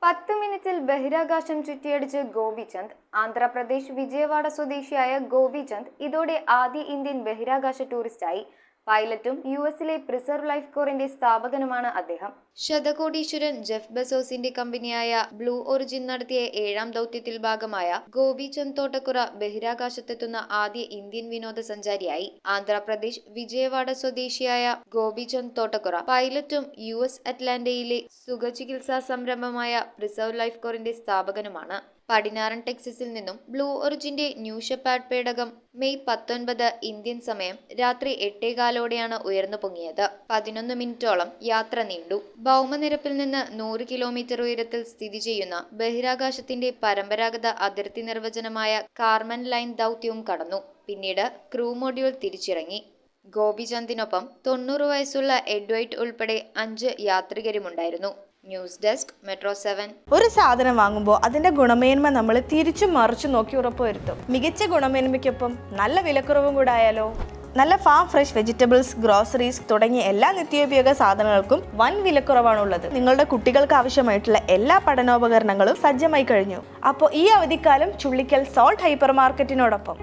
10 മിനിറ്റിൽ ബഹിരാകാശം ചുറ്റിയടിച്ച് ഗോപിചന്ദ്. ആന്ധ്രാപ്രദേശ് വിജയവാഡ സ്വദേശിയായ ഗോപിചന്ദ് ഇതോടെ ആദ്യ ഇന്ത്യൻ ബഹിരാകാശ ടൂറിസ്റ്റായി. പൈലറ്റും യുഎസിലെ പ്രിസർവ് ലൈഫ് കോറിന്റെ സ്ഥാപകനുമാണ് അദ്ദേഹം. ശതകോടീശ്വരൻ ജെഫ് ബെസോസിന്റെ കമ്പനിയായ ബ്ലൂ ഒറിജിൻ നടത്തിയ 7ാം ദൗത്യത്തിൽ ഭാഗമായ ഗോപിചന്ദ് തോട്ടക്കുറ ബഹിരാകാശത്തെത്തുന്ന ആദ്യ ഇന്ത്യൻ വിനോദസഞ്ചാരിയായി. ആന്ധ്രാപ്രദേശ് വിജയവാഡ സ്വദേശിയായ ഗോപിചന്ദ് തോട്ടക്കുറ പൈലറ്റും യുഎസ് അറ്റ്ലാന്റയിലെ സുഖചികിത്സാ സംരംഭമായ പ്രിസർവ് ലൈഫ് കോറിന്റെ സ്ഥാപകനുമാണ്. പടിഞ്ഞാറൻ ടെക്സസിൽ നിന്നും ബ്ലൂ ഒറിജിന്റെ ന്യൂ ഷെപ്പാർഡ് പേടകം മെയ് 19 ഇന്ത്യൻ സമയം രാത്രി 8:15 ഉയർന്നു പൊങ്ങിയത്. 11 മിനിറ്റോളം യാത്ര നീണ്ടു. ഭൗമനിരപ്പിൽ നിന്ന് 100 കിലോമീറ്റർ ഉയരത്തിൽ സ്ഥിതി ചെയ്യുന്ന ബഹിരാകാശത്തിന്റെ പരമ്പരാഗത അതിർത്തി നിർവചനമായ കാർമൻ ലൈൻ ദൗത്യവും കടന്നു. പിന്നീട് ക്രൂ മൊഡ്യൂൾ തിരിച്ചിറങ്ങി. ഗോപിചന്ദിനൊപ്പം 90 വയസ്സുള്ള എഡ്വൈറ്റ് ഉൾപ്പെടെ 5 യാത്രികരുമുണ്ടായിരുന്നു. News desk metro 7. ഒരു സാധനം വാങ്ങുമ്പോൾ അതിന്റെ ഗുണമേന്മ നമ്മൾ തിരിച്ചും മറിച്ചും നോക്കി ഉറപ്പുവരുത്തും. മികച്ച ഗുണമേന്മയ്ക്കൊപ്പം നല്ല വിലക്കുറവും കൂടെ ആയാലോ? നല്ല ഫാം ഫ്രഷ് വെജിറ്റബിൾസ്, ഗ്രോസറീസ് തുടങ്ങിയ എല്ലാ നിത്യോപയോഗ സാധനങ്ങൾക്കും വൻ വിലക്കുറവാണുള്ളത്. നിങ്ങളുടെ കുട്ടികൾക്ക് ആവശ്യമായിട്ടുള്ള എല്ലാ പഠനോപകരണങ്ങളും സജ്ജമായി കഴിഞ്ഞു. അപ്പോൾ ഈ അവധിക്കാലം ചുള്ളിക്കൽ സോൾട്ട് ഹൈപ്പർ മാർക്കറ്റിനോടൊപ്പം